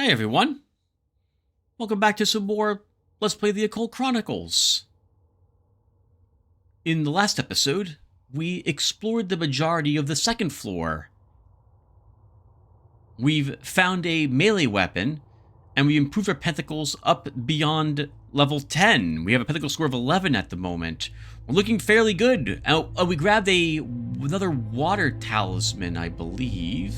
Hey everyone, welcome back to some more Let's Play the Occult Chronicles. In the last episode, we explored the majority of the second floor. We've found a melee weapon, and we improved our pentacles up beyond level 10. We have a pentacle score of 11 at the moment. We're looking fairly good. We grabbed another water talisman, I believe,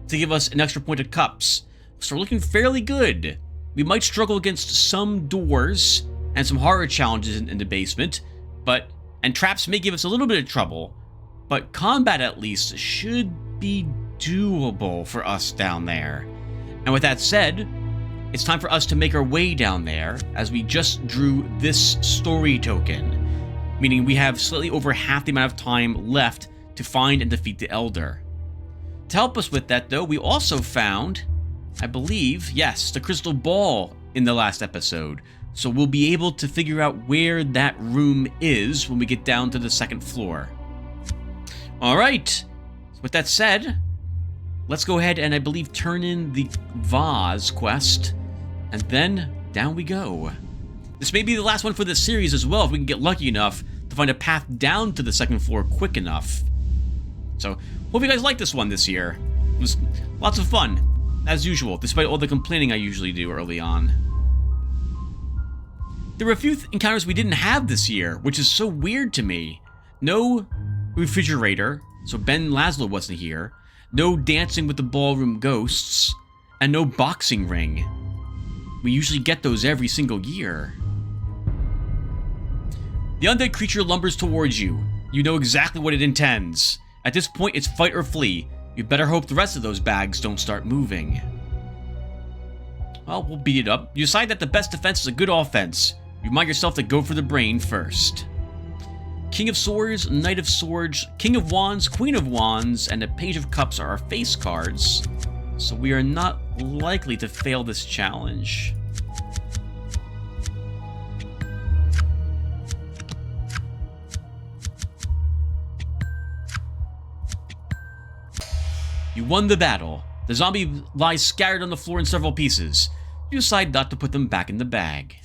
to give us an extra point of cups. So we're looking fairly good. We might struggle against some doors and some horror challenges in the basement, and traps may give us a little bit of trouble, but combat at least should be doable for us down there. And with that said, it's time for us to make our way down there, as we just drew this story token, meaning we have slightly over half the amount of time left to find and defeat the Elder. To help us with that, though, we also found, I believe, yes, the crystal ball in the last episode. So we'll be able to figure out where that room is when we get down to the second floor. Alright, so with that said, let's go ahead and I believe turn in the vase quest, and then down we go. This may be the last one for this series as well, if we can get lucky enough to find a path down to the second floor quick enough. So, hope you guys like this one this year. It was lots of fun, as usual, despite all the complaining I usually do early on. There were a few encounters we didn't have this year, which is so weird to me. No refrigerator, so Ben Laszlo wasn't here. No dancing with the ballroom ghosts, and no boxing ring. We usually get those every single year. The undead creature lumbers towards you. You know exactly what it intends. At this point, it's fight or flee. You better hope the rest of those bags don't start moving. Well, we'll beat it up. You decide that the best defense is a good offense. You remind yourself to go for the brain first. King of Swords, Knight of Swords, King of Wands, Queen of Wands, and a Page of Cups are our face cards, so we are not likely to fail this challenge. You won the battle. The zombie lies scattered on the floor in several pieces. You decide not to put them back in the bag.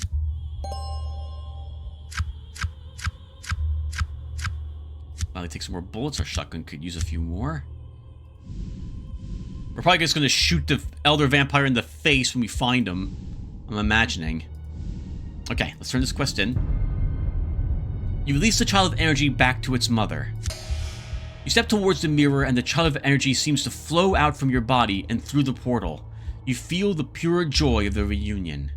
While we take some more bullets, our shotgun could use a few more. We're probably just going to shoot the Elder Vampire in the face when we find him, I'm imagining. Okay, let's turn this quest in. You release the Child of Energy back to its mother. You step towards the mirror, and the Child of Energy seems to flow out from your body and through the portal. You feel the pure joy of the reunion.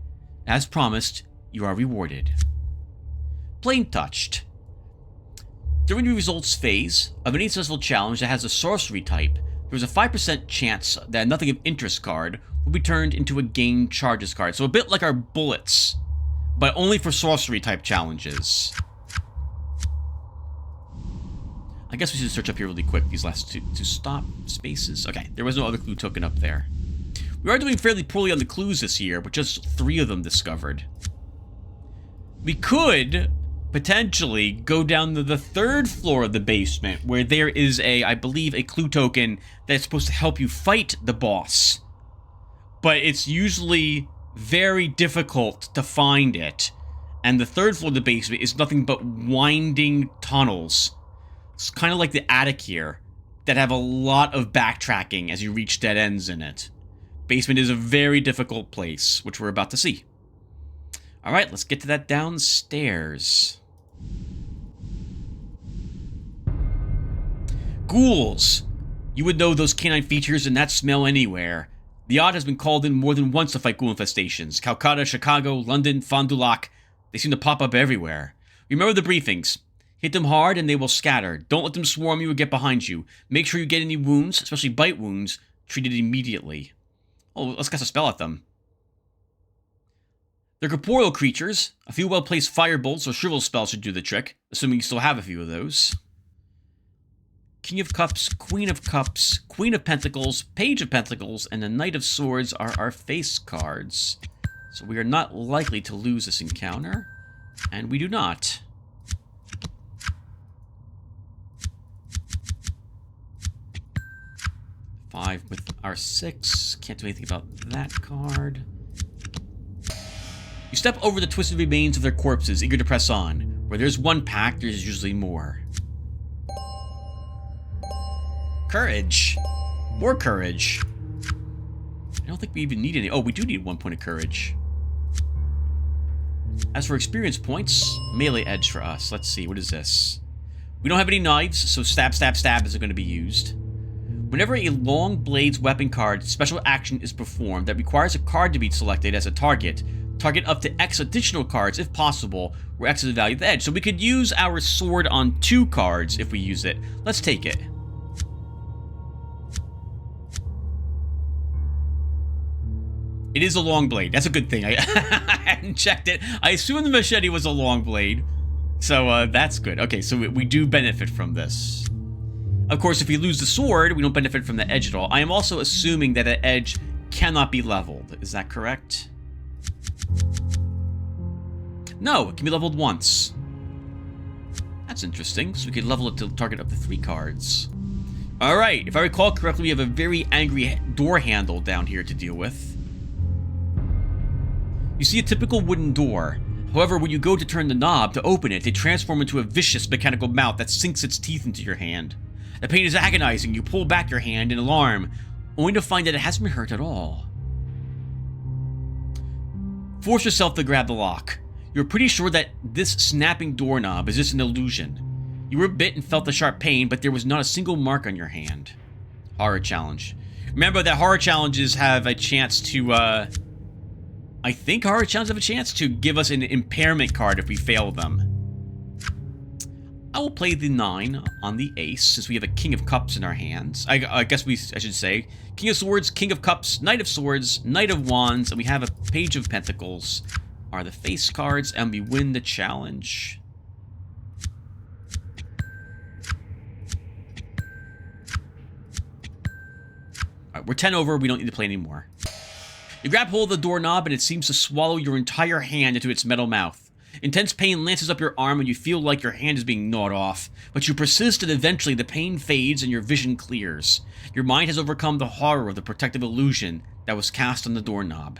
As promised, you are rewarded. Plain touched. During the results phase of any successful challenge that has a sorcery type, there is a 5% chance that nothing of interest card will be turned into a gain charges card. So a bit like our bullets, but only for sorcery type challenges. I guess we should search up here really quick, these last two stop spaces. Okay, there was no other clue token up there. We are doing fairly poorly on the clues this year, with just 3 of them discovered. We could potentially go down to the 3rd floor of the basement, where there is I believe, a clue token that's supposed to help you fight the boss. But it's usually very difficult to find it. And the 3rd floor of the basement is nothing but winding tunnels. It's kind of like the attic here, that have a lot of backtracking as you reach dead ends in it. Basement is a very difficult place, which we're about to see. Alright, let's get to that downstairs. Ghouls! You would know those canine features and that smell anywhere. The odd has been called in more than once to fight ghoul infestations. Calcutta, Chicago, London, Fond du Lac. They seem to pop up everywhere. Remember the briefings. Hit them hard and they will scatter. Don't let them swarm you or get behind you. Make sure you get any wounds, especially bite wounds, treated immediately. Oh, let's cast a spell at them. They're corporeal creatures. A few well-placed firebolts or shrivel spells should do the trick, assuming you still have a few of those. King of Cups, Queen of Pentacles, Page of Pentacles, and the Knight of Swords are our face cards. So we are not likely to lose this encounter, and we do not. 5 with our 6. Can't do anything about that card. You step over the twisted remains of their corpses, eager to press on. Where there's one pack, there's usually more. Courage. More courage. I don't think we even need any. Oh, we do need 1 point of courage. As for experience points, melee edge for us. Let's see, what is this? We don't have any knives, so stab, stab, stab isn't going to be used. Whenever a long blades weapon card special action is performed that requires a card to be selected as a target, target up to X additional cards if possible, where X is the value of the edge. So we could use our sword on 2 cards if we use it. Let's take it. It is a long blade. That's a good thing. I hadn't checked it. I assumed the machete was a long blade. So that's good. Okay, so we do benefit from this. Of course, if we lose the sword, we don't benefit from the edge at all. I am also assuming that the edge cannot be leveled. Is that correct? No, it can be leveled once. That's interesting. So we could level it to target up to 3 cards. Alright, if I recall correctly, we have a very angry door handle down here to deal with. You see a typical wooden door. However, when you go to turn the knob to open it, they transform into a vicious mechanical mouth that sinks its teeth into your hand. The pain is agonizing. You pull back your hand in alarm, only to find that it hasn't been hurt at all. Force yourself to grab the lock. You're pretty sure that this snapping doorknob is just an illusion. You were bit and felt the sharp pain, but there was not a single mark on your hand. Horror challenge. Remember that horror challenges have a chance to, I think horror challenges have a chance to give us an impairment card if we fail them. I will play the 9 on the ace, since we have a King of Cups in our hands. I guess I should say King of Swords, King of Cups, Knight of Swords, Knight of Wands, and we have a Page of Pentacles are the face cards, and we win the challenge. Alright, we're 10 over, we don't need to play anymore. You grab hold of the doorknob and it seems to swallow your entire hand into its metal mouth. Intense pain lances up your arm and you feel like your hand is being gnawed off, but you persist and eventually the pain fades and your vision clears. Your mind has overcome the horror of the protective illusion that was cast on the doorknob.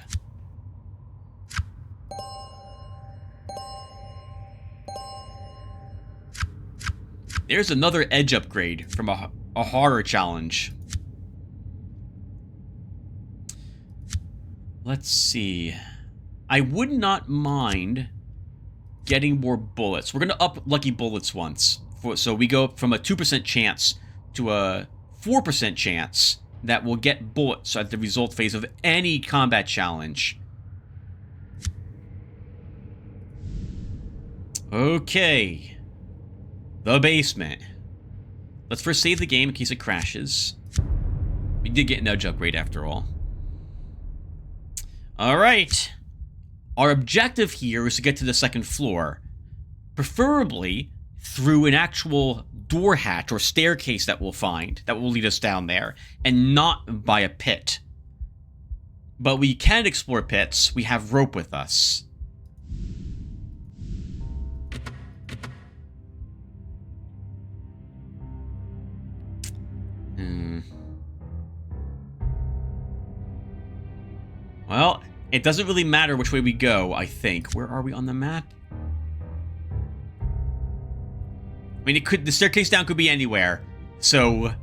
There's another edge upgrade from a horror challenge. Let's see. I would not mind getting more bullets. We're going to up lucky bullets once. So we go from a 2% chance to a 4% chance that we'll get bullets at the result phase of any combat challenge. Okay. The basement. Let's first save the game in case it crashes. We did get an edge upgrade after all. Alright. Our objective here is to get to the 2nd floor. Preferably through an actual door hatch or staircase that we'll find that will lead us down there, and not by a pit. But we can explore pits. We have rope with us. Well, it doesn't really matter which way we go, I think. Where are we on the map? I mean, the staircase down could be anywhere. So,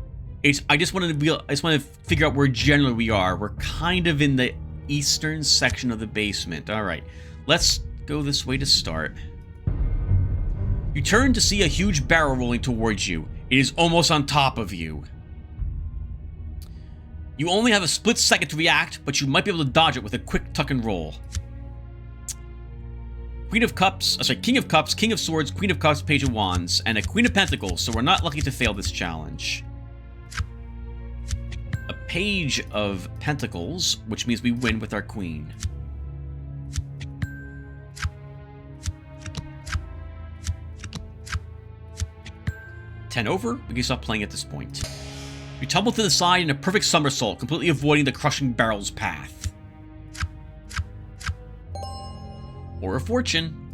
I just want to figure out where generally we are. We're kind of in the eastern section of the basement. All right, let's go this way to start. You turn to see a huge barrel rolling towards you. It is almost on top of you. You only have a split second to react, but you might be able to dodge it with a quick tuck and roll. King of Cups, King of Swords, Queen of Cups, Page of Wands, and a Queen of Pentacles, so we're not lucky to fail this challenge. A Page of Pentacles, which means we win with our Queen. Ten over, we can stop playing at this point. You tumble to the side in a perfect somersault, completely avoiding the crushing barrel's path. Or a fortune.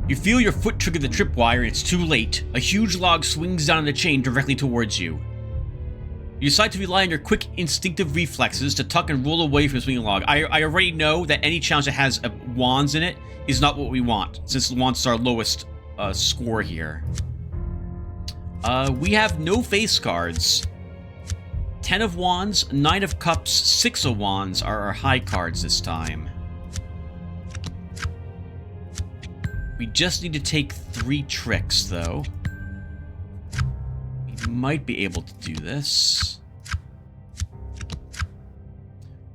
You feel your foot trigger the tripwire and it's too late. A huge log swings down the chain directly towards you. You decide to rely on your quick instinctive reflexes to tuck and roll away from the swinging log. I already know that any challenge that has wands in it is not what we want, since the wands is our lowest score here. We have no face cards. 10 of wands, 9 of cups, 6 of wands are our high cards this time. We just need to take 3 tricks, though. We might be able to do this.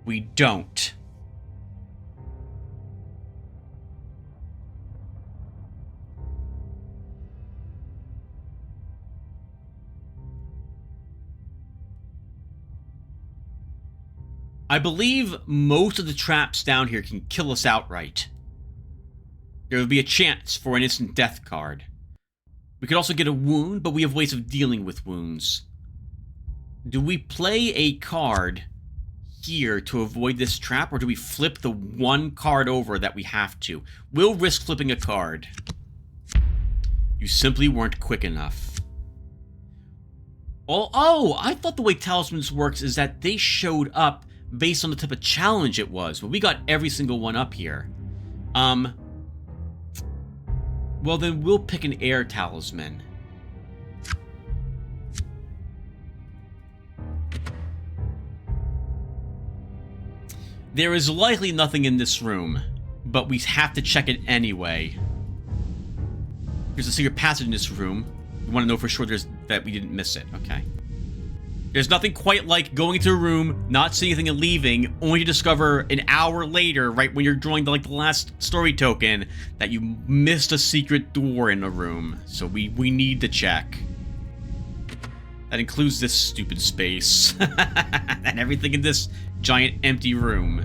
We don't. I believe most of the traps down here can kill us outright. There would be a chance for an instant death card. We could also get a wound, but we have ways of dealing with wounds. Do we play a card here to avoid this trap, or do we flip the one card over that we have to? We'll risk flipping a card. You simply weren't quick enough. Oh, I thought the way talismans works is that they showed up based on the type of challenge it was, but we got every single one up here. Well, then we'll pick an air talisman. There is likely nothing in this room, but we have to check it anyway. There's a secret passage in this room. We want to know for sure that we didn't miss it. Okay. There's nothing quite like going into a room, not seeing anything and leaving, only to discover an hour later, right when you're drawing the last story token, that you missed a secret door in a room. So we need to check. That includes this stupid space. And everything in this giant empty room.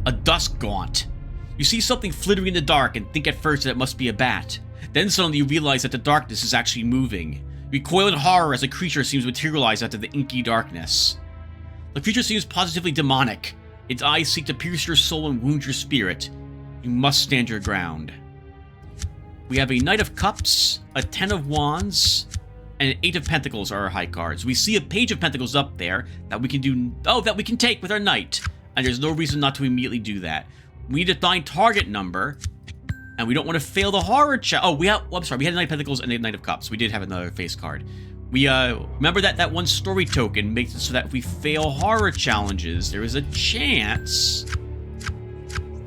A dusk gaunt. You see something flittering in the dark and think at first that it must be a bat. Then suddenly you realize that the darkness is actually moving. You recoil in horror as the creature seems to materialize out of the inky darkness. The creature seems positively demonic. Its eyes seek to pierce your soul and wound your spirit. You must stand your ground. We have a Knight of Cups, a 10 of Wands, and an 8 of Pentacles are our high cards. We see a Page of Pentacles up there that we can do. Oh, that we can take with our Knight. And there's no reason not to immediately do that. We need to find target number. And we don't want to fail the horror check. Oh, I'm sorry. We had a Knight of Pentacles and a Knight of Cups. We did have another face card. We, remember that one story token makes it so that if we fail horror challenges, there is a chance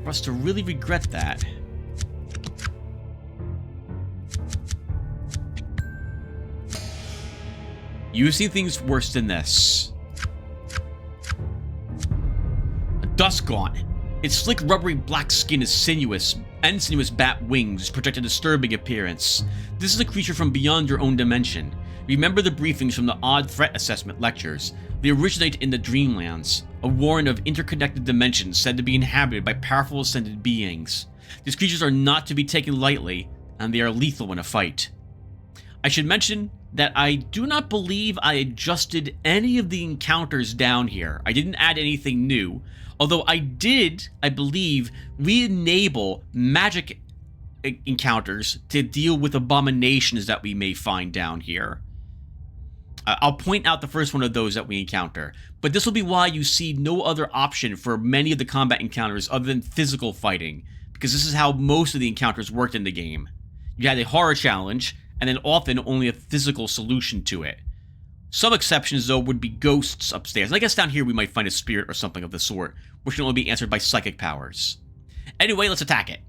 for us to really regret that. You've seen things worse than this. A Dusk Gaunt. Its slick, rubbery black skin is sinuous, and sinuous bat wings project a disturbing appearance. This is a creature from beyond your own dimension. Remember the briefings from the Odd Threat Assessment lectures. They originate in the Dreamlands, a warren of interconnected dimensions said to be inhabited by powerful ascended beings. These creatures are not to be taken lightly, and they are lethal in a fight. I should mention that I do not believe I adjusted any of the encounters down here. I didn't add anything new. Although I did, I believe, re-enable magic encounters to deal with abominations that we may find down here. I'll point out the first one of those that we encounter, but this will be why you see no other option for many of the combat encounters other than physical fighting, because this is how most of the encounters worked in the game. You had a horror challenge, and then often only a physical solution to it. Some exceptions, though, would be ghosts upstairs. And I guess down here we might find a spirit or something of the sort, which can only be answered by psychic powers. Anyway, let's attack it.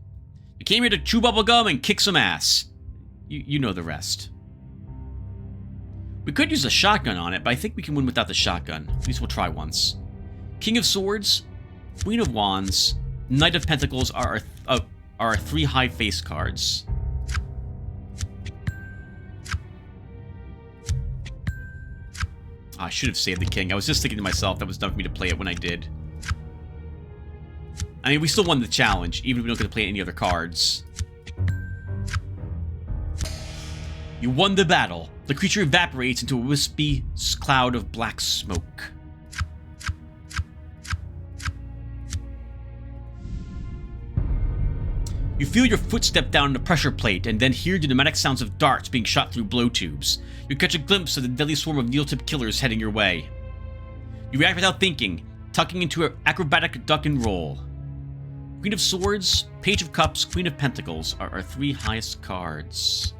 You came here to chew bubblegum and kick some ass. You know the rest. We could use a shotgun on it, but I think we can win without the shotgun. At least we'll try once. King of Swords, Queen of Wands, Knight of Pentacles are our 3 high face cards. I should have saved the king. I was just thinking to myself that was dumb for me to play it when I did. I mean, we still won the challenge, even if we don't get to play any other cards. You won the battle. The creature evaporates into a wispy cloud of black smoke. You feel your foot step down the pressure plate and then hear the pneumatic sounds of darts being shot through blow tubes. You catch a glimpse of the deadly swarm of needle-tipped killers heading your way. You react without thinking, tucking into an acrobatic duck and roll. Queen of Swords, Page of Cups, Queen of Pentacles are our 3 highest cards.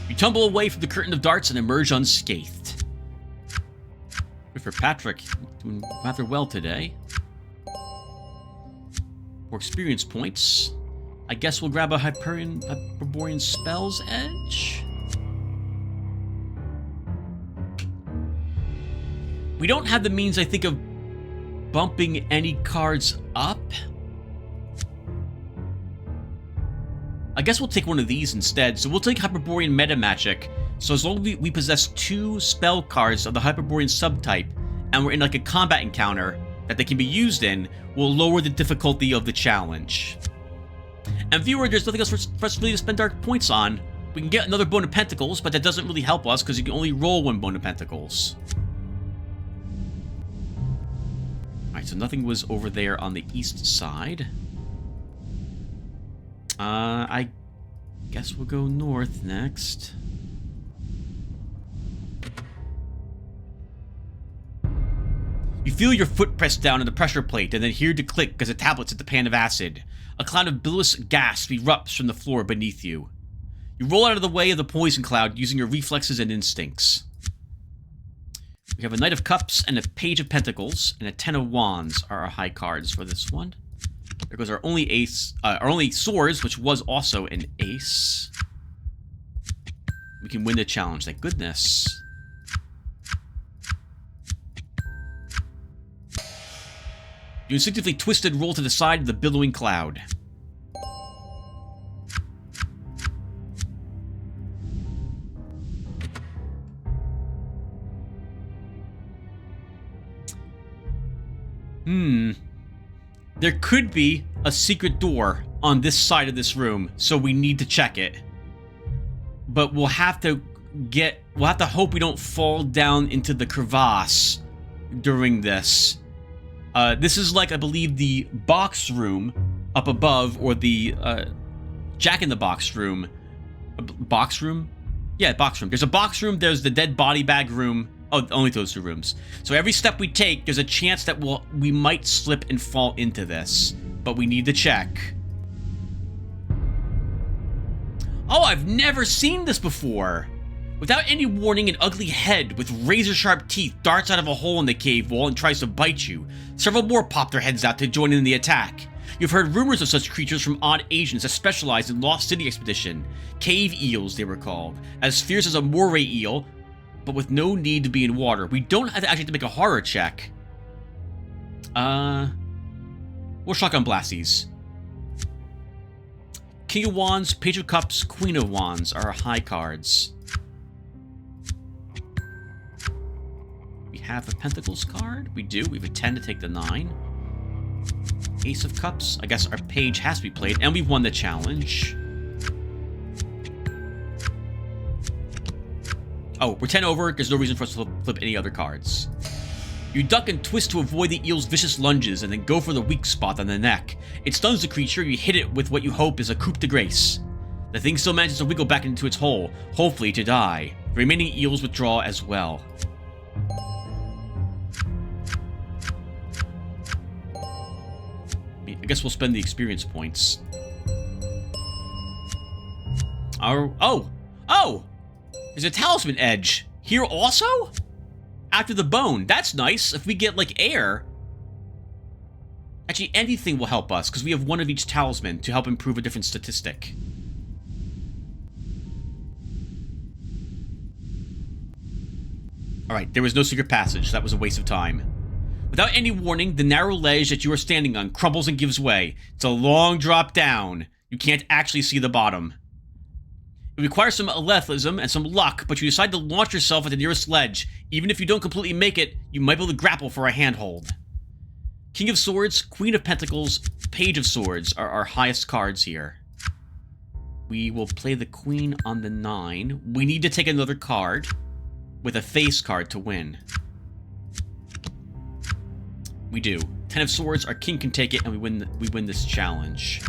You tumble away from the curtain of darts and emerge unscathed. Good for Patrick, doing rather well today. More experience points. I guess we'll grab a Hyperborean Spells Edge. We don't have the means, I think, of bumping any cards up. I guess we'll take one of these instead. So we'll take Hyperborean Meta Magic. So as long as we possess 2 spell cards of the Hyperborean subtype, and we're in like a combat encounter that they can be used in, we'll lower the difficulty of the challenge. And viewer, there's nothing else for us really to spend our points on. We can get another Bone of Pentacles, but that doesn't really help us because you can only roll 1 Bone of Pentacles. Alright, so nothing was over there on the east side. I guess we'll go north next. You feel your foot pressed down on the pressure plate and then hear the click as the tablets hit the pan of acid. A cloud of billows gas erupts from the floor beneath you. You roll out of the way of the poison cloud using your reflexes and instincts. We have a Knight of Cups and a Page of Pentacles, and a 10 of Wands are our high cards for this one. There goes our only ace, our only swords, which was also an ace. We can win the challenge, thank goodness. You instinctively twist and roll to the side of the billowing cloud. There could be a secret door on this side of this room, so we need to check it. But we'll have to hope we don't fall down into the crevasse during this. This is like, I believe, the box room up above, or the Jack-in-the-Box room. Box room? Yeah, box room. There's a box room, there's the dead body bag room. Oh, only those 2 rooms. So every step we take, there's a chance that we might slip and fall into this. But we need to check. Oh, I've never seen this before! Without any warning, an ugly head with razor-sharp teeth darts out of a hole in the cave wall and tries to bite you. Several more pop their heads out to join in the attack. You've heard rumors of such creatures from odd agents that specialize in Lost City Expedition. Cave eels, they were called. As fierce as a moray eel, but with no need to be in water. We don't have to actually make a horror check. We'll shotgun blast these. King of Wands, Page of Cups, Queen of Wands are our high cards. We have a Pentacles card. We do. We have a 10 to take the 9. Ace of Cups. I guess our page has to be played, and we've won the challenge. Oh, we're 10 over. There's no reason for us to flip any other cards. You duck and twist to avoid the eel's vicious lunges and then go for the weak spot on the neck. It stuns the creature. You hit it with what you hope is a coup de grace. The thing still manages to wiggle back into its hole, hopefully to die. The remaining eels withdraw as well. I guess we'll spend the experience points. Oh! There's a talisman edge. Here also? After the bone. That's nice. If we get, like, air... Actually, anything will help us, because we have 1 of each talisman to help improve a different statistic. Alright, there was no secret passage. That was a waste of time. Without any warning, the narrow ledge that you are standing on crumbles and gives way. It's a long drop down. You can't actually see the bottom. It requires some athleticism and some luck, but you decide to launch yourself at the nearest ledge. Even if you don't completely make it, you might be able to grapple for a handhold. King of Swords, Queen of Pentacles, Page of Swords are our highest cards here. We will play the queen on the 9. We need to take another card with a face card to win. We do. 10 of swords, our king can take it, and we win this challenge.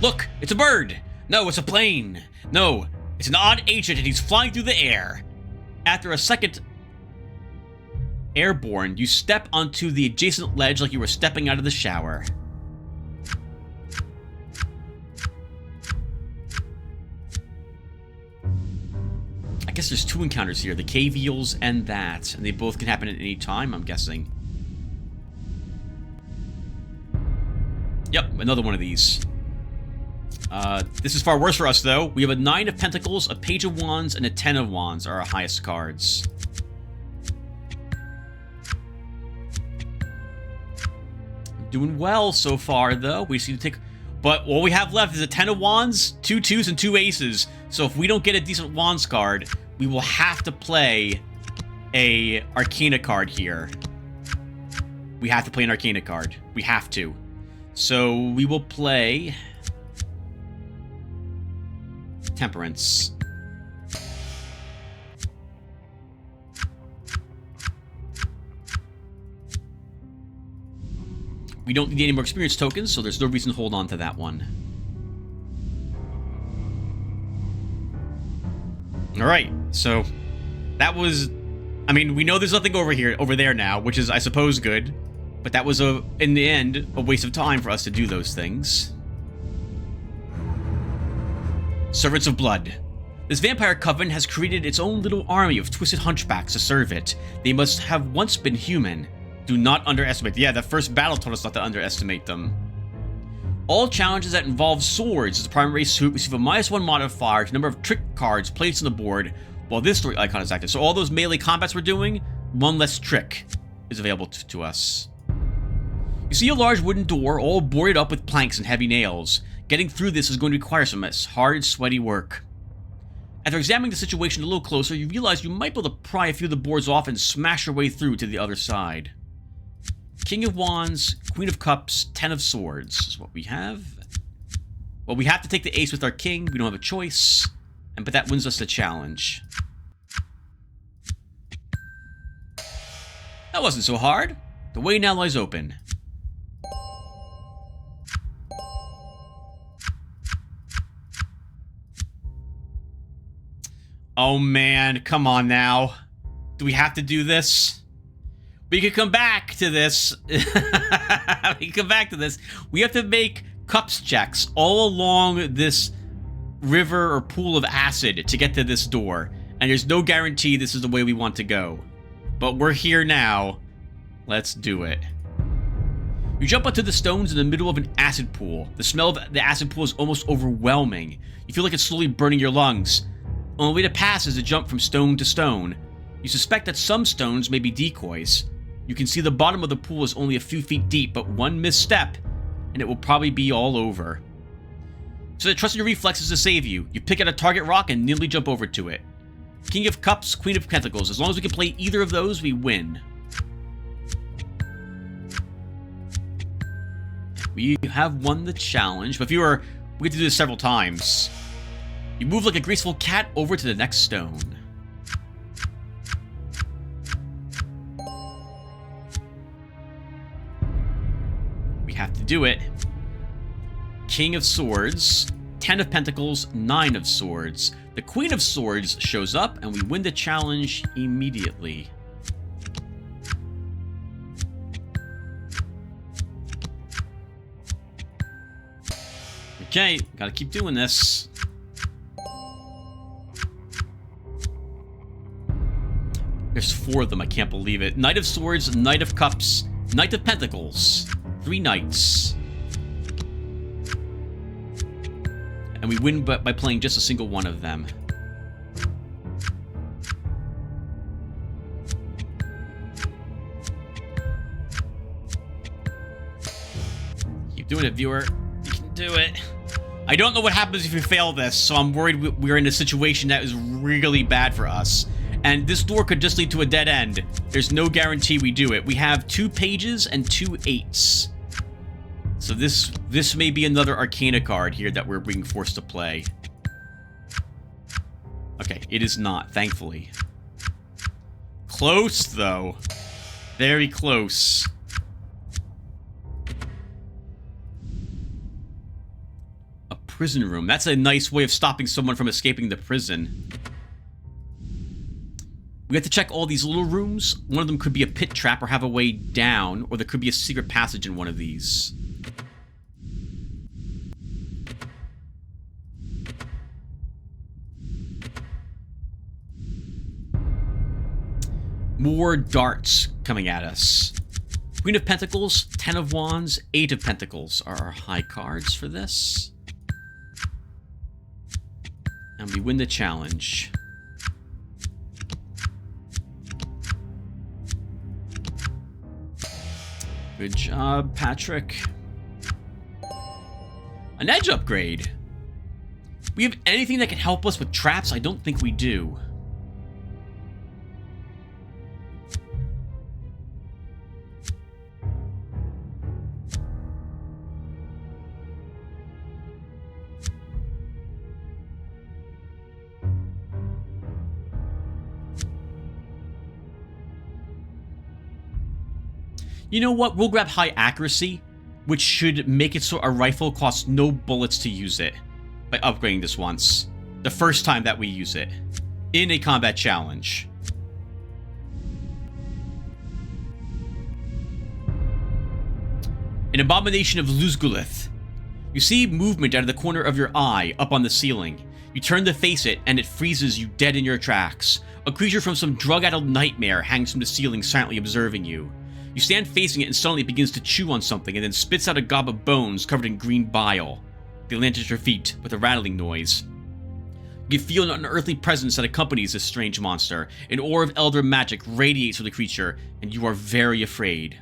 Look, it's a bird! No, it's a plane! No, it's an odd agent and he's flying through the air. After a second airborne, you step onto the adjacent ledge like you were stepping out of the shower. I guess there's 2 encounters here, the cave eels and that, and they both can happen at any time, I'm guessing. Yep, another one of these. This is far worse for us, though. We have a 9 of Pentacles, a Page of Wands, and a 10 of Wands are our highest cards. Doing well so far, though. We just need to take... But all we have left is a 10 of Wands, 2 2s, and 2 aces. So if we don't get a decent Wands card, we will have to play a Arcana card here. We have to play an Arcana card. We have to. So we will play... Temperance. We don't need any more experience tokens, so there's no reason to hold on to that one. Alright, so that was... I mean, we know there's nothing over there now, which is, I suppose, good. But that was, in the end, a waste of time for us to do those things. Servants of Blood. This vampire coven has created its own little army of twisted hunchbacks to serve it. They must have once been human. Do not underestimate. Yeah, that first battle told us not to underestimate them. All challenges that involve swords as the primary suit receive a -1 modifier to the number of trick cards placed on the board while this story icon is active. So all those melee combats we're doing, 1 less trick is available to us. You see a large wooden door all boarded up with planks and heavy nails. Getting through this is going to require some hard, sweaty work. After examining the situation a little closer, you realize you might be able to pry a few of the boards off and smash your way through to the other side. King of Wands, Queen of Cups, 10 of Swords is what we have. Well, we have to take the ace with our king. We don't have a choice. But that wins us the challenge. That wasn't so hard. The way now lies open. Oh man, come on now. Do we have to do this? We could come back to this. We can come back to this. We have to make cups checks all along this river or pool of acid to get to this door. And there's no guarantee this is the way we want to go. But we're here now. Let's do it. You jump onto the stones in the middle of an acid pool. The smell of the acid pool is almost overwhelming. You feel like it's slowly burning your lungs. The only way to pass is to jump from stone to stone. You suspect that some stones may be decoys. You can see the bottom of the pool is only a few feet deep, but one misstep, and it will probably be all over. So trust in your reflexes to save you. You pick out a target rock and nimbly jump over to it. King of Cups, Queen of Pentacles. As long as we can play either of those, we win. We have won the challenge, but if you were... We get to do this several times. You move like a graceful cat over to the next stone. We have to do it. King of Swords, 10 of Pentacles, 9 of Swords. The Queen of Swords shows up, and we win the challenge immediately. Okay, gotta keep doing this. There's 4 of them, I can't believe it. Knight of Swords, Knight of Cups, Knight of Pentacles. 3 knights. And we win by playing just a single one of them. Keep doing it, viewer. You can do it. I don't know what happens if we fail this, so I'm worried we're in a situation that is really bad for us. And this door could just lead to a dead end. There's no guarantee we do it. We have 2 pages and 2 8s. So this may be another Arcana card here that we're being forced to play. Okay, it is not, thankfully. Close, though. Very close. A prison room. That's a nice way of stopping someone from escaping the prison. We have to check all these little rooms. One of them could be a pit trap or have a way down, or there could be a secret passage in one of these. More darts coming at us. Queen of Pentacles, 10 of Wands, 8 of Pentacles are our high cards for this. And we win the challenge. Good job, Patrick. An edge upgrade. We have anything that can help us with traps? I don't think we do. You know what? We'll grab high accuracy, which should make it so our rifle costs no bullets to use it by upgrading this once. The first time that we use it in a combat challenge. An abomination of Luzgulith. You see movement out of the corner of your eye up on the ceiling. You turn to face it and it freezes you dead in your tracks. A creature from some drug-addled nightmare hangs from the ceiling silently observing you. You stand facing it and suddenly it begins to chew on something and then spits out a gob of bones covered in green bile. They land at your feet with a rattling noise. You feel an unearthly presence that accompanies this strange monster. An aura of elder magic radiates from the creature, and you are very afraid.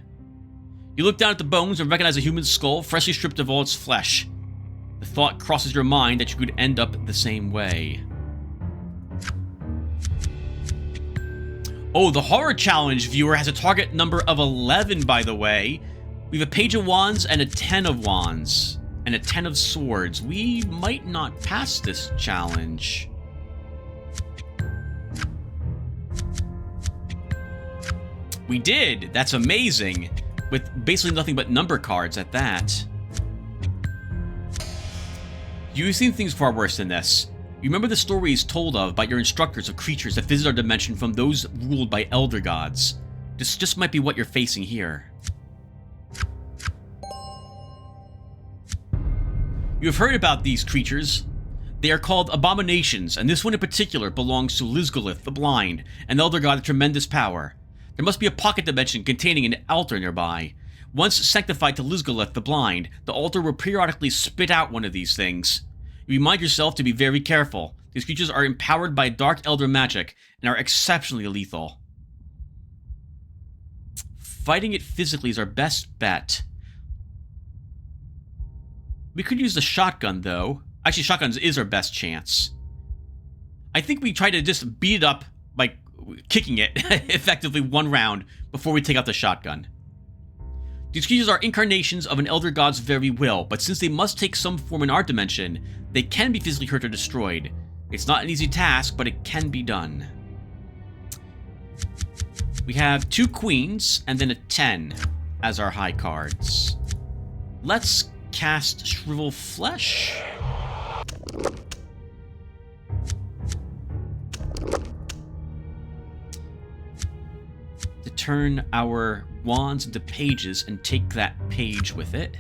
You look down at the bones and recognize a human skull freshly stripped of all its flesh. The thought crosses your mind that you could end up the same way. Oh, the horror challenge viewer has a target number of 11, by the way. We have a page of wands and a 10 of wands. And a 10 of swords. We might not pass this challenge. We did! That's amazing! With basically nothing but number cards at that. You've seen things far worse than this. You remember the stories told of by your instructors of creatures that visit our dimension from those ruled by elder gods. This just might be what you're facing here. You have heard about these creatures. They are called abominations, and this one in particular belongs to Luzgulith the Blind, an elder god of tremendous power. There must be a pocket dimension containing an altar nearby. Once sanctified to Luzgulith the Blind, the altar will periodically spit out one of these things. You remind yourself to be very careful. These creatures are empowered by dark elder magic and are exceptionally lethal. Fighting it physically is our best bet. We could use the shotgun, though. Actually, shotguns is our best chance. I think we try to just beat it up by kicking it effectively one round before we take out the shotgun. These creatures are incarnations of an elder god's very will, but since they must take some form in our dimension, they can be physically hurt or destroyed. It's not an easy task, but it can be done. We have 2 queens and then a 10 as our high cards. Let's cast Shrivel Flesh. To turn our wands into pages and take that page with it.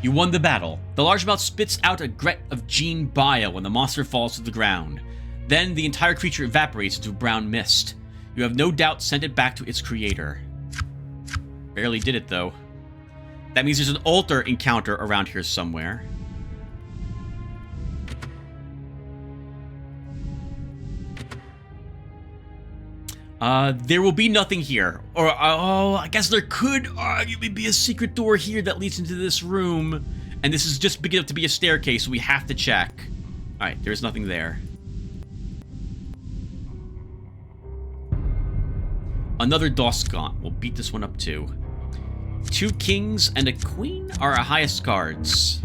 You won the battle. The large mouth spits out a gret of gene bile when the monster falls to the ground. Then the entire creature evaporates into brown mist. You have no doubt sent it back to its creator. Barely did it, though. That means there's an altar encounter around here somewhere. There will be nothing here. Or, oh, I guess there could arguably be a secret door here that leads into this room. And this is just big enough to be a staircase, so we have to check. Alright, there's nothing there. Another Doskant. We'll beat this one up too. 2 kings and a queen are our highest cards.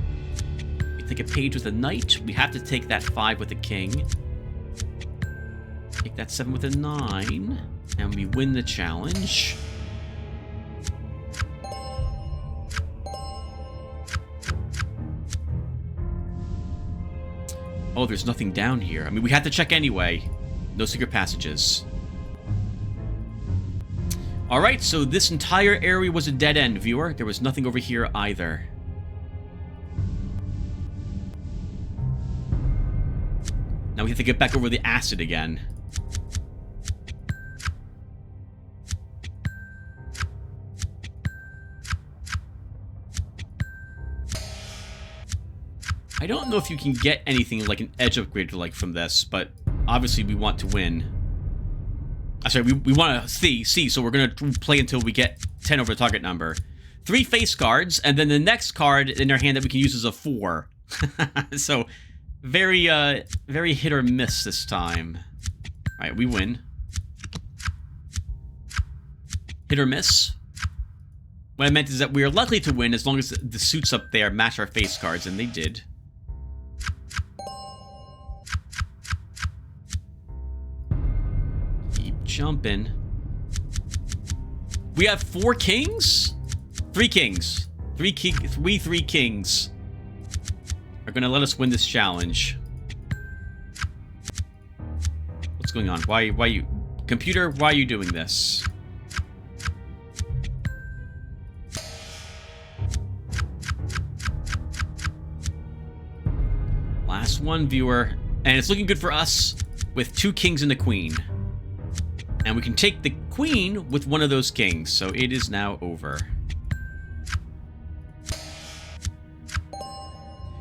We take a page with a knight. We have to take that 5 with a king. Take that 7 with a 9. And we win the challenge. Oh, there's nothing down here. I mean, we had to check anyway. No secret passages. Alright, so this entire area was a dead end, viewer. There was nothing over here either. Now we have to get back over the acid again. I don't know if you can get anything like an edge upgrade like from this, but obviously we want to win. Sorry, we want to see, so we're going to play until we get 10 over the target number. 3 face cards, and then the next card in our hand that we can use is a 4. So, very hit or miss this time. Alright, we win. Hit or miss? What I meant is that we are likely to win as long as the suits up there match our face cards, and they did. Jumping. We have 4 kings? 3 kings. 3 kings are gonna let us win this challenge. What's going on? Why you... Computer, why are you doing this? Last one, viewer. And it's looking good for us with 2 kings and a queen. And we can take the queen with one of those kings, so it is now over.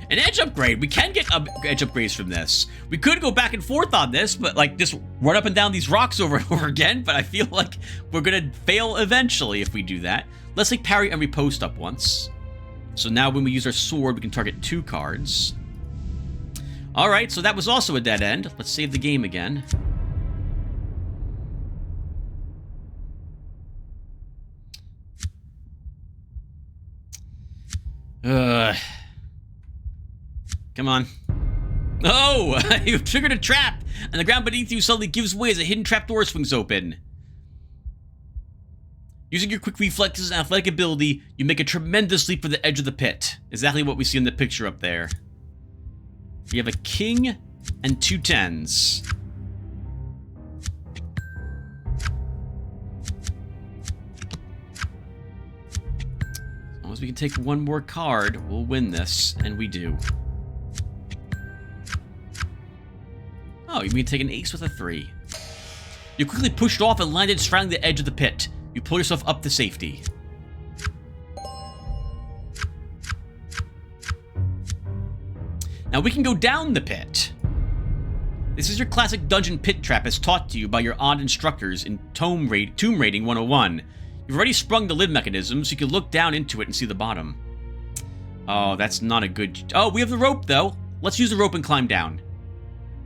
An edge upgrade! We can get edge upgrades from this. We could go back and forth on this, but like just run up and down these rocks over and over again, but I feel like we're gonna fail eventually if we do that. Let's like parry and riposte up once. So now when we use our sword, we can target 2 cards. Alright, so that was also a dead end. Let's save the game again. Come on. Oh! You've triggered a trap! And the ground beneath you suddenly gives way as a hidden trapdoor swings open. Using your quick reflexes and athletic ability, you make a tremendous leap for the edge of the pit. Exactly what we see in the picture up there. We have a king and 2 10s. As long as we can take 1 more card, we'll win this, and we do. Oh, you can take an ace with a 3. You quickly pushed off and landed straddling the edge of the pit. You pull yourself up to safety. Now we can go down the pit. This is your classic dungeon pit trap as taught to you by your odd instructors in Tomb Raiding 101. You've already sprung the lid mechanism, so you can look down into it and see the bottom. Oh, that's not a good... Oh, we have the rope, though. Let's use the rope and climb down.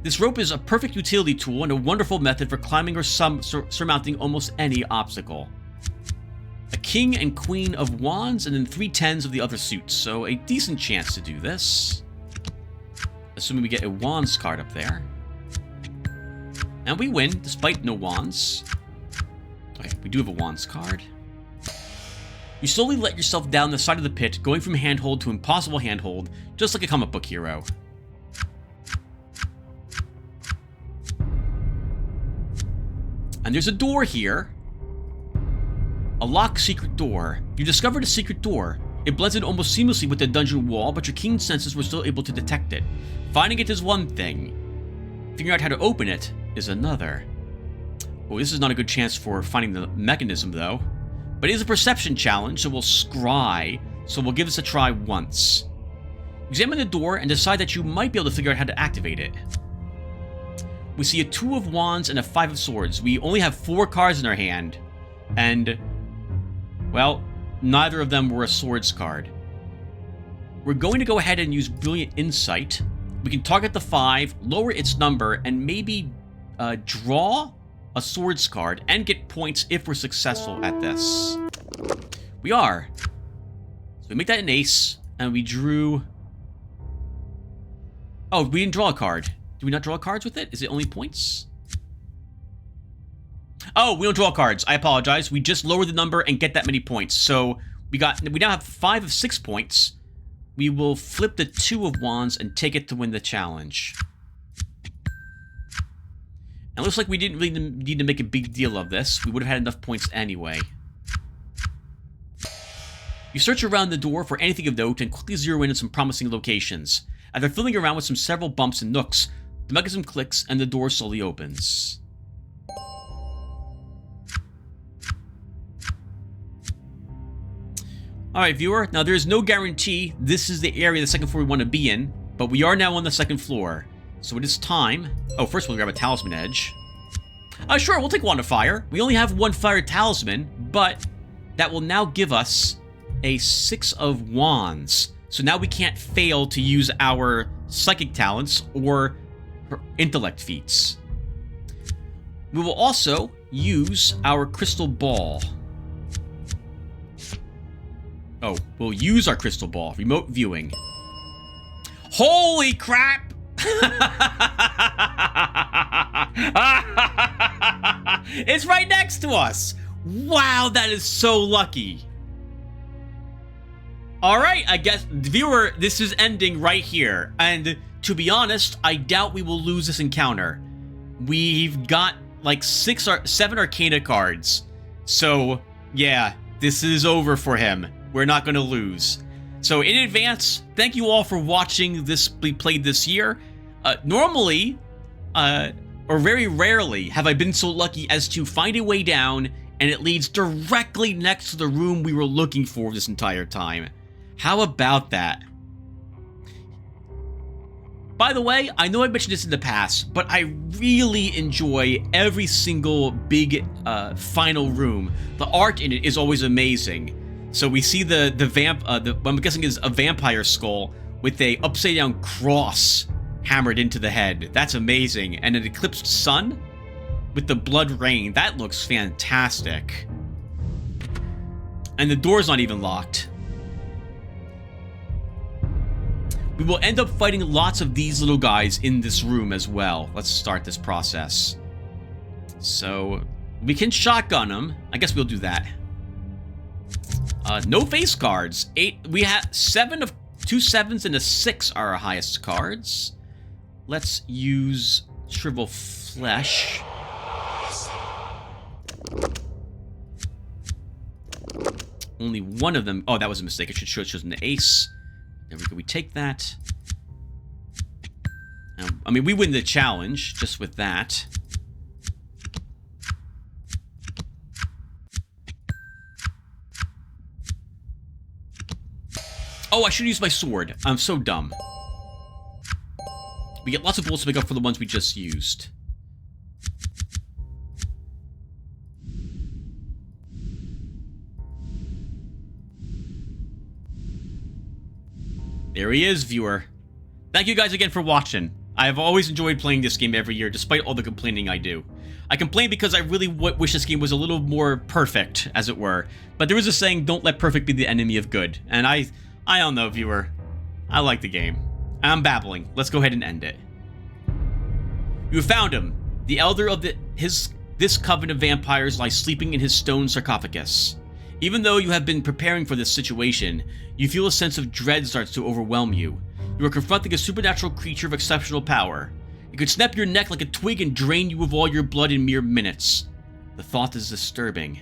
This rope is a perfect utility tool and a wonderful method for climbing or surmounting almost any obstacle. A king and queen of wands, and then 3 10s of the other suits, so a decent chance to do this. Assuming we get a wands card up there. And we win, despite no wands. Okay, we do have a wands card. You slowly let yourself down the side of the pit, going from handhold to impossible handhold, just like a comic book hero. And there's a door here. A locked secret door. You discovered a secret door. It blends in almost seamlessly with the dungeon wall, but your keen senses were still able to detect it. Finding it is one thing. Figuring out how to open it is another. Well, this is not a good chance for finding the mechanism, though. But it is a perception challenge, so we'll scry. So we'll give this a try once. Examine the door and decide that you might be able to figure out how to activate it. We see a 2 of wands and a 5 of swords. We only have 4 cards in our hand. And, well, neither of them were a swords card. we're going to go ahead and use Brilliant Insight. We can target the 5, lower its number, and maybe draw a swords card and get points if we're successful at this. We are. So we make that an ace, and we drew... Oh, we didn't draw a card. Do we not draw cards with it? Is it only points? Oh, we don't draw cards. I apologize. We just lower the number and get that many points. So we now have 5 of 6 points. We will flip the 2 of wands and take it to win the challenge. And it looks like we didn't really need to make a big deal of this. We would have had enough points anyway. You search around the door for anything of note and quickly zero in on some promising locations. After fiddling around with several bumps and nooks, the mechanism clicks and the door slowly opens. Alright, viewer, now there's no guarantee this is the area, the second floor we want to be in, but we are now on the second floor. So it is time... Oh, first we'll grab a talisman edge. Sure, we'll take Wand of Fire. We only have 1 fire talisman, but that will now give us a 6 of wands. So now we can't fail to use our psychic talents or intellect feats. We will also use our crystal ball. Oh, we'll use our crystal ball. Remote viewing. Holy crap! It's right next to us! Wow, that is so lucky. Alright, I guess, viewer, this is ending right here. And to be honest, I doubt we will lose this encounter. We've got like 6 or 7 Arcana cards. So, yeah, this is over for him. We're not going to lose. So in advance, thank you all for watching this be played this year. Normally, or very rarely, have I been so lucky as to find a way down and it leads directly next to the room we were looking for this entire time. How about that? By the way, I know I mentioned this in the past, but I really enjoy every single big final room. The art in it is always amazing. So we see what I'm guessing is a vampire skull with a upside down cross hammered into the head. That's amazing. And an eclipsed sun with the blood rain. That looks fantastic. And the door's not even locked. We will end up fighting lots of these little guys in this room as well. Let's start this process. So we can shotgun them. I guess we'll do that. No face cards. 8. We have 7 of 2 7s and a 6 are our highest cards. Let's use Shrivel Flesh. Only one of them. Oh, that was a mistake. It should show us an ace. There we go. We take that. I mean, we win the challenge just with that. Oh, I should use my sword. I'm so dumb. We get lots of bullets to make up for the ones we just used. There he is, viewer. Thank you guys again for watching. I've always enjoyed playing this game every year, despite all the complaining I do. I complain because I really wish this game was a little more perfect, as it were. But there is a saying, don't let perfect be the enemy of good. And I don't know, viewer. I like the game. I'm babbling. Let's go ahead and end it. You have found him. The elder of this coven of vampires lies sleeping in his stone sarcophagus. Even though you have been preparing for this situation, you feel a sense of dread starts to overwhelm you. You are confronting a supernatural creature of exceptional power. It could snap your neck like a twig and drain you of all your blood in mere minutes. The thought is disturbing.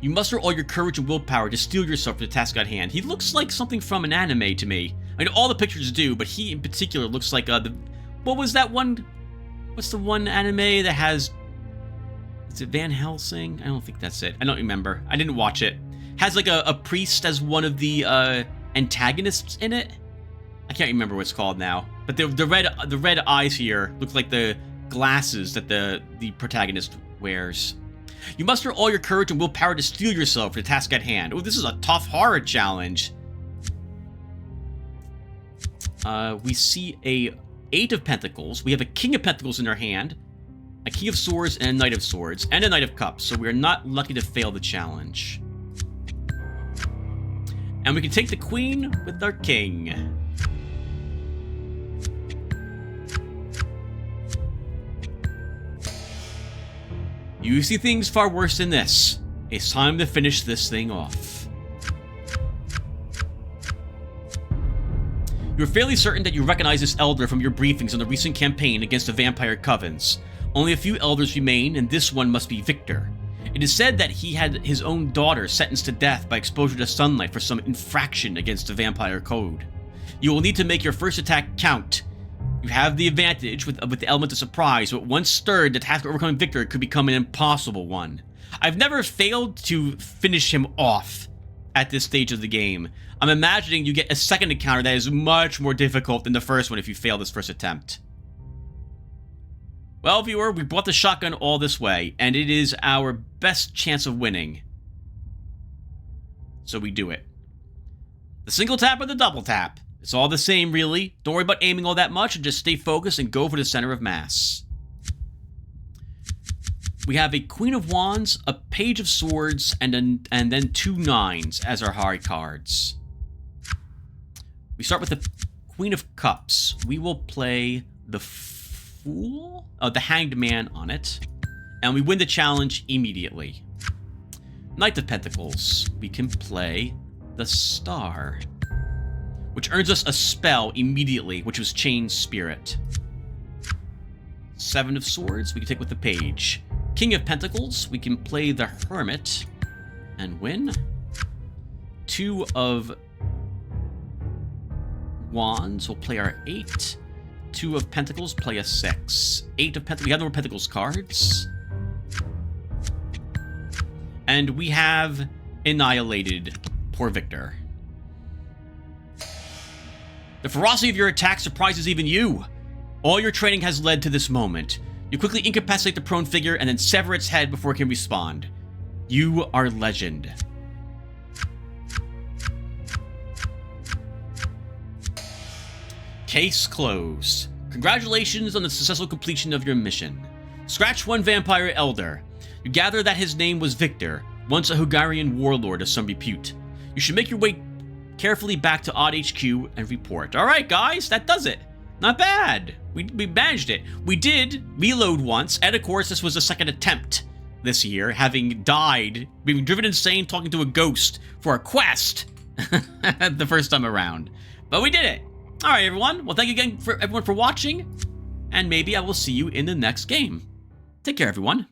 You muster all your courage and willpower to steel yourself for the task at hand. He looks like something from an anime to me. I mean, all the pictures do, but he in particular looks like what was that one? What's the one anime that has... Is it Van Helsing? I don't think that's it. I don't remember. I didn't watch it. Has like a priest as one of the antagonists in it. I can't remember what it's called now. But the red eyes here look like the glasses that the protagonist wears. You muster all your courage and willpower to steel yourself for the task at hand. Oh, this is a tough horror challenge. We see a 8 of Pentacles. We have a King of Pentacles in our hand, a King of Swords, and a Knight of Swords, and a Knight of Cups. So we are not lucky to fail the challenge. And we can take the Queen with our King. You see things far worse than this. It's time to finish this thing off. You're fairly certain that you recognize this elder from your briefings on the recent campaign against the vampire covens. Only a few elders remain, and this one must be Victor. It is said that he had his own daughter sentenced to death by exposure to sunlight for some infraction against the vampire code. You will need to make your first attack count. You have the advantage with the element of surprise, but once stirred, the task of overcoming Victor could become an impossible one. I've never failed to finish him off at this stage of the game. I'm imagining you get a second encounter that is much more difficult than the first one if you fail this first attempt. Well, viewer, we brought the shotgun all this way, and it is our best chance of winning. So we do it. The single tap or the double tap. It's all the same, really. Don't worry about aiming all that much, and just stay focused and go for the center of mass. We have a Queen of Wands, a Page of Swords, and then 2 9s as our high cards. We start with the Queen of Cups. We will play the Fool? Oh, the Hanged Man on it. And we win the challenge immediately. Knight of Pentacles. We can play the Star, which earns us a spell immediately, which was Chain Spirit. 7 of Swords, we can take with the Page. King of Pentacles, we can play the Hermit and win. 2 of Wands, we'll play our 8. 2 of Pentacles, play a 6. 8 of Pentacles, we have no more Pentacles cards. And we have annihilated poor Victor. The ferocity of your attack surprises even you. All your training has led to this moment. You quickly incapacitate the prone figure and then sever its head before it can respond. You are legend. Case closed. Congratulations on the successful completion of your mission. Scratch 1 vampire elder. You gather that his name was Victor, once a Hungarian warlord of some repute. You should make your way carefully back to Odd HQ and report. Alright guys, that does it. Not bad. We managed it. We did reload once, and of course this was the second attempt this year, having died, being driven insane talking to a ghost for a quest the first time around. But we did it. Alright everyone, well thank you again for everyone for watching, and maybe I will see you in the next game. Take care everyone.